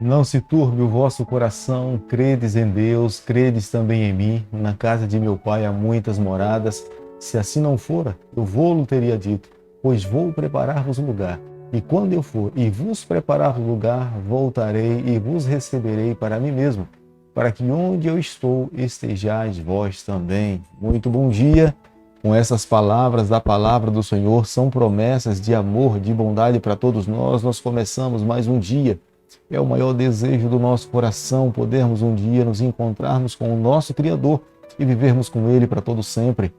Não se turbe o vosso coração, credes em Deus, credes também em mim. Na casa de meu pai há muitas moradas. Se assim não fora, eu vou-lo teria dito, pois vou preparar-vos um lugar. E quando eu for e vos preparar o lugar, voltarei e vos receberei para mim mesmo, para que onde eu estou estejais vós também. Muito bom dia. Com essas palavras da palavra do Senhor, são promessas de amor, de bondade para todos nós começamos mais um dia. É o maior desejo do nosso coração podermos um dia nos encontrarmos com o nosso Criador e vivermos com Ele para todo sempre.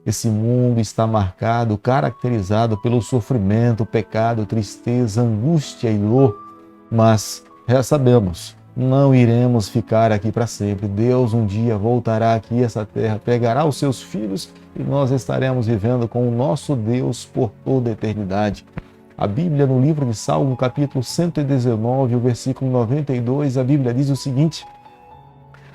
Esse mundo está marcado, caracterizado pelo sofrimento, pecado, tristeza, angústia e dor, mas já sabemos, não iremos ficar aqui para sempre. Deus um dia voltará aqui a essa terra, pegará os seus filhos e nós estaremos vivendo com o nosso Deus por toda a eternidade. A Bíblia, no livro de Salmo, capítulo 119, o versículo 92, a Bíblia diz o seguinte: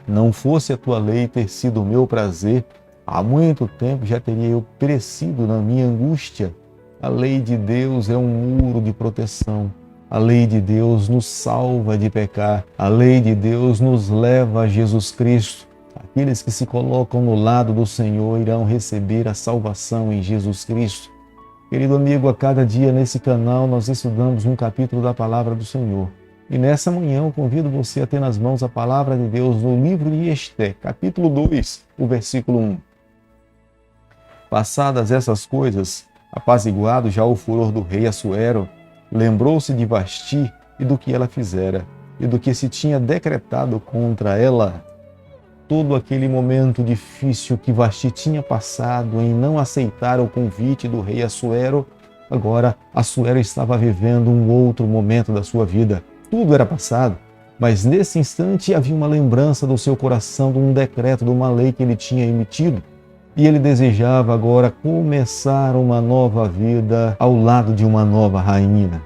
não fosse a tua lei ter sido o meu prazer, há muito tempo já teria eu perecido na minha angústia. A lei de Deus é um muro de proteção. A lei de Deus nos salva de pecar. A lei de Deus nos leva a Jesus Cristo. Aqueles que se colocam no lado do Senhor irão receber a salvação em Jesus Cristo. Querido amigo, a cada dia nesse canal nós estudamos um capítulo da Palavra do Senhor. E nessa manhã eu convido você a ter nas mãos a Palavra de Deus no livro de Ester, capítulo 2, o versículo 1. Passadas essas coisas, apaziguado já o furor do rei Assuero, lembrou-se de Vasti e do que ela fizera, e do que se tinha decretado contra ela. Todo aquele momento difícil que Vasti tinha passado em não aceitar o convite do rei Assuero, agora Assuero estava vivendo um outro momento da sua vida. Tudo era passado, mas nesse instante havia uma lembrança do seu coração de um decreto, de uma lei que ele tinha emitido. E ele desejava agora começar uma nova vida ao lado de uma nova rainha.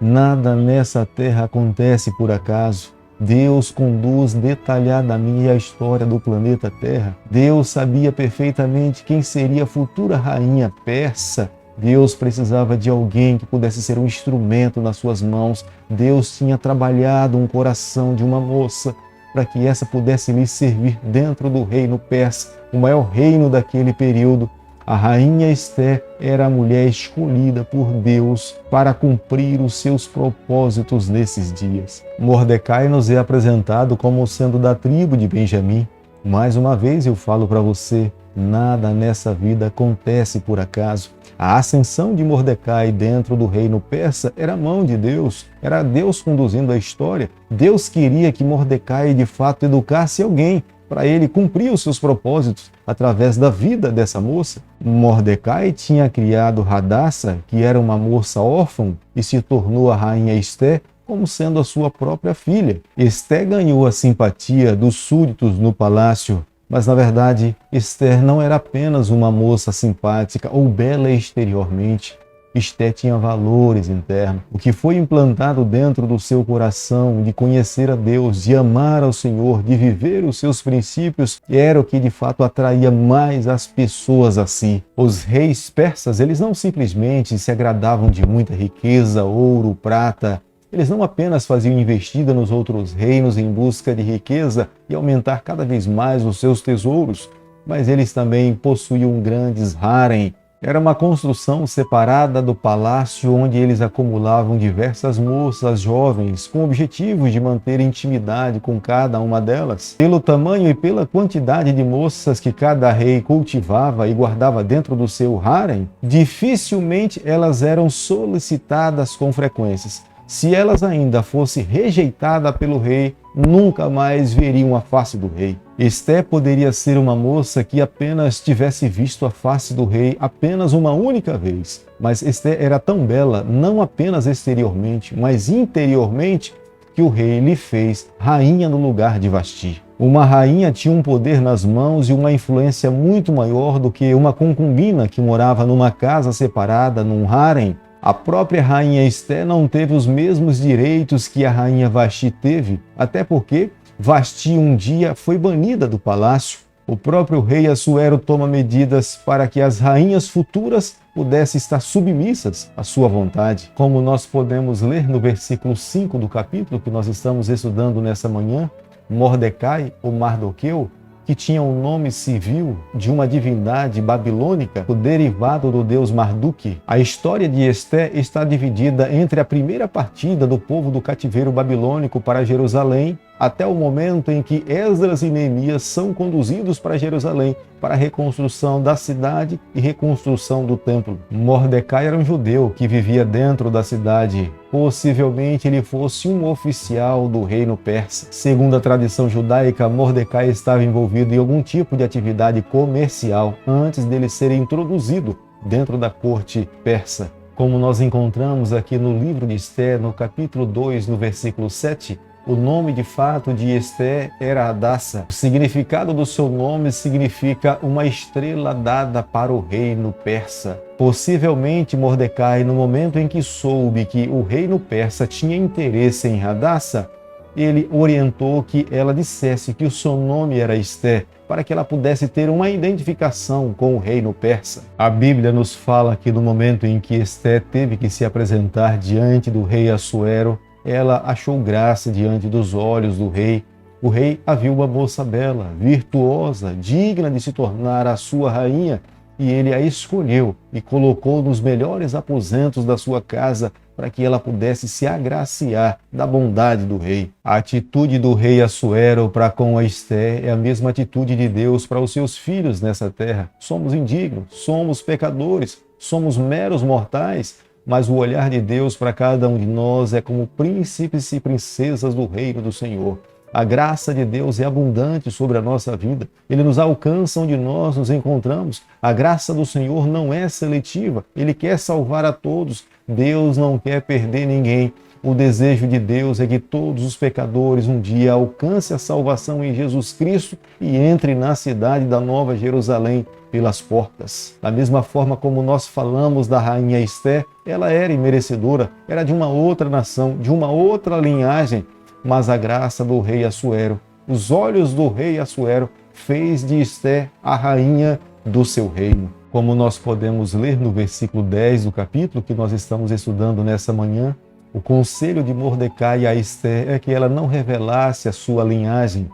Nada nessa terra acontece por acaso. Deus conduz detalhadamente a história do planeta Terra. Deus sabia perfeitamente quem seria a futura rainha persa. Deus precisava de alguém que pudesse ser um instrumento nas suas mãos. Deus tinha trabalhado um coração de uma moça para que essa pudesse lhe servir dentro do reino persa, o maior reino daquele período. A rainha Ester era a mulher escolhida por Deus para cumprir os seus propósitos nesses dias. Mordecai nos é apresentado como sendo da tribo de Benjamim. Mais uma vez eu falo para você, nada nessa vida acontece por acaso. A ascensão de Mordecai dentro do reino persa era a mão de Deus, era Deus conduzindo a história. Deus queria que Mordecai de fato educasse alguém para ele cumprir os seus propósitos através da vida dessa moça. Mordecai tinha criado Hadassa, que era uma moça órfã, e se tornou a rainha Ester como sendo a sua própria filha. Ester ganhou a simpatia dos súditos no palácio, mas na verdade Ester não era apenas uma moça simpática ou bela exteriormente. Ester tinha valores internos. O que foi implantado dentro do seu coração de conhecer a Deus, de amar ao Senhor, de viver os seus princípios, era o que de fato atraía mais as pessoas a si. Os reis persas, eles não simplesmente se agradavam de muita riqueza, ouro, prata. Eles não apenas faziam investida nos outros reinos em busca de riqueza e aumentar cada vez mais os seus tesouros, mas eles também possuíam grandes harém. Era uma construção separada do palácio onde eles acumulavam diversas moças jovens com objetivos de manter intimidade com cada uma delas. Pelo tamanho e pela quantidade de moças que cada rei cultivava e guardava dentro do seu harém, dificilmente elas eram solicitadas com frequências. Se elas ainda fossem rejeitadas pelo rei, nunca mais veriam a face do rei. Ester poderia ser uma moça que apenas tivesse visto a face do rei apenas uma única vez. Mas Ester era tão bela, não apenas exteriormente, mas interiormente, que o rei lhe fez rainha no lugar de Vasti. Uma rainha tinha um poder nas mãos e uma influência muito maior do que uma concubina que morava numa casa separada, num harém. A própria rainha Ester não teve os mesmos direitos que a rainha Vasti teve, até porque Vasti um dia foi banida do palácio. O próprio rei Assuero toma medidas para que as rainhas futuras pudessem estar submissas à sua vontade. Como nós podemos ler no versículo 5 do capítulo que nós estamos estudando nessa manhã, Mordecai, ou Mardoqueu, que tinha um nome civil de uma divindade babilônica, o derivado do deus Marduk. A história de Esté está dividida entre a primeira partida do povo do cativeiro babilônico para Jerusalém, até o momento em que Esdras e Neemias são conduzidos para Jerusalém para a reconstrução da cidade e reconstrução do templo. Mordecai era um judeu que vivia dentro da cidade. Possivelmente ele fosse um oficial do reino persa. Segundo a tradição judaica, Mordecai estava envolvido em algum tipo de atividade comercial antes dele ser introduzido dentro da corte persa. Como nós encontramos aqui no livro de Esté, no capítulo 2, no versículo 7, o nome de fato de Esté era Hadassa. O significado do seu nome significa uma estrela dada para o reino persa. Possivelmente Mordecai, no momento em que soube que o reino persa tinha interesse em Hadassa, ele orientou que ela dissesse que o seu nome era Esté, para que ela pudesse ter uma identificação com o reino persa. A Bíblia nos fala que no momento em que Esté teve que se apresentar diante do rei Assuero, ela achou graça diante dos olhos do rei. O rei a viu uma moça bela, virtuosa, digna de se tornar a sua rainha, e ele a escolheu e colocou nos melhores aposentos da sua casa para que ela pudesse se agraciar da bondade do rei. A atitude do rei Assuero para com a Esté é a mesma atitude de Deus para os seus filhos nessa terra. Somos indignos, somos pecadores, somos meros mortais, mas o olhar de Deus para cada um de nós é como príncipes e princesas do reino do Senhor. A graça de Deus é abundante sobre a nossa vida. Ele nos alcança onde nós nos encontramos. A graça do Senhor não é seletiva. Ele quer salvar a todos. Deus não quer perder ninguém. O desejo de Deus é que todos os pecadores um dia alcancem a salvação em Jesus Cristo e entrem na cidade da Nova Jerusalém pelas portas. Da mesma forma como nós falamos da rainha Esté, ela era imerecedora, era de uma outra nação, de uma outra linhagem, mas a graça do rei Assuero, os olhos do rei Assuero, fez de Esté a rainha do seu reino. Como nós podemos ler no versículo 10 do capítulo que nós estamos estudando nessa manhã, o conselho de Mordecai a Esté é que ela não revelasse a sua linhagem.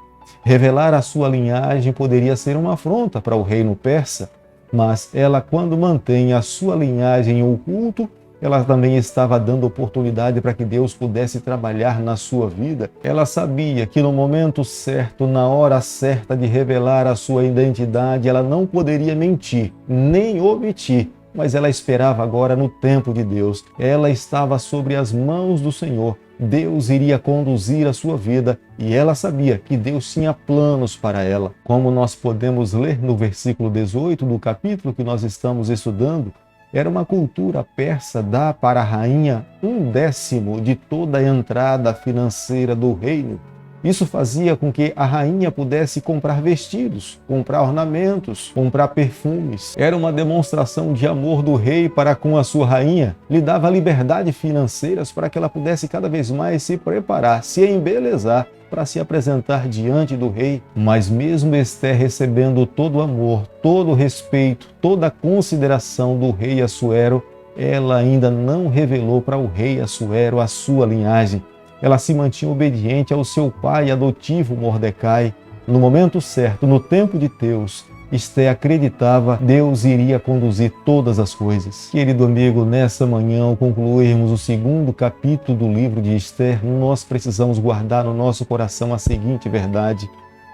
Revelar a sua linhagem poderia ser uma afronta para o reino persa, mas ela, quando mantém a sua linhagem oculto, ela também estava dando oportunidade para que Deus pudesse trabalhar na sua vida. Ela sabia que no momento certo, na hora certa de revelar a sua identidade, ela não poderia mentir, nem omitir, mas ela esperava agora no tempo de Deus. Ela estava sobre as mãos do Senhor. Deus iria conduzir a sua vida e ela sabia que Deus tinha planos para ela. Como nós podemos ler no versículo 18 do capítulo que nós estamos estudando, era uma cultura persa dar para a rainha 1/10 de toda a entrada financeira do reino. Isso fazia com que a rainha pudesse comprar vestidos, comprar ornamentos, comprar perfumes. Era uma demonstração de amor do rei para com a sua rainha. Lhe dava liberdade financeiras para que ela pudesse cada vez mais se preparar, se embelezar para se apresentar diante do rei. Mas mesmo Esté recebendo todo o amor, todo o respeito, toda a consideração do rei Assuero, ela ainda não revelou para o rei Assuero a sua linhagem. Ela se mantinha obediente ao seu pai adotivo Mordecai. No momento certo, no tempo de Deus, Esté acreditava Deus iria conduzir todas as coisas. Querido amigo, nessa manhã, ao concluirmos o 2º capítulo do livro de Esther, nós precisamos guardar no nosso coração a seguinte verdade: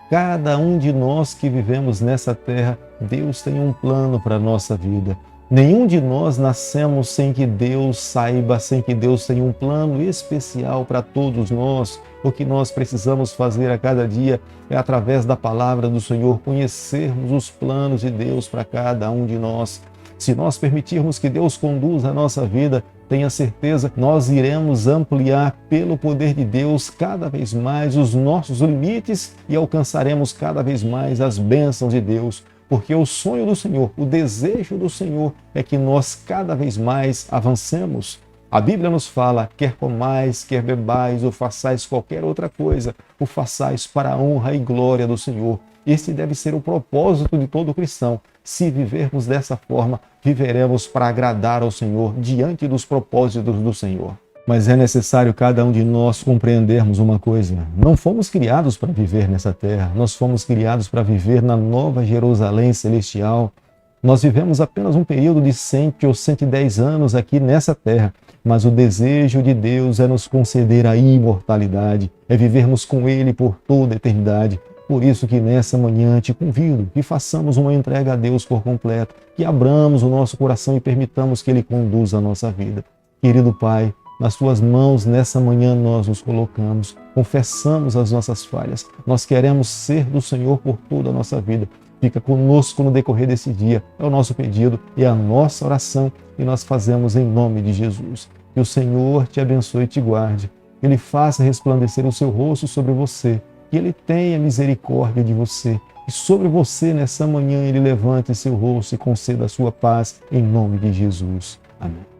cada um de nós que vivemos nessa terra, Deus tem um plano para a nossa vida. Nenhum de nós nascemos sem que Deus saiba, sem que Deus tenha um plano especial para todos nós. O que nós precisamos fazer a cada dia é, através da palavra do Senhor, conhecermos os planos de Deus para cada um de nós. Se nós permitirmos que Deus conduza a nossa vida, tenha certeza, nós iremos ampliar pelo poder de Deus cada vez mais os nossos limites e alcançaremos cada vez mais as bênçãos de Deus. Porque o sonho do Senhor, o desejo do Senhor é que nós cada vez mais avancemos. A Bíblia nos fala, quer comais, quer bebais ou façais qualquer outra coisa, o façais para a honra e glória do Senhor. Esse deve ser o propósito de todo cristão. Se vivermos dessa forma, viveremos para agradar ao Senhor diante dos propósitos do Senhor. Mas é necessário cada um de nós compreendermos uma coisa. Não fomos criados para viver nessa terra. Nós fomos criados para viver na nova Jerusalém celestial. Nós vivemos apenas um período de 100 ou 110 anos aqui nessa terra. Mas o desejo de Deus é nos conceder a imortalidade. É vivermos com Ele por toda a eternidade. Por isso que nessa manhã te convido que façamos uma entrega a Deus por completo. Que abramos o nosso coração e permitamos que Ele conduza a nossa vida. Querido Pai, nas Tuas mãos, nessa manhã, nós nos colocamos, confessamos as nossas falhas. Nós queremos ser do Senhor por toda a nossa vida. Fica conosco no decorrer desse dia. É o nosso pedido e a nossa oração que nós fazemos em nome de Jesus. Que o Senhor te abençoe e te guarde. Que Ele faça resplandecer o seu rosto sobre você. Que Ele tenha misericórdia de você. E sobre você, nessa manhã, Ele levante seu rosto e conceda a sua paz em nome de Jesus. Amém.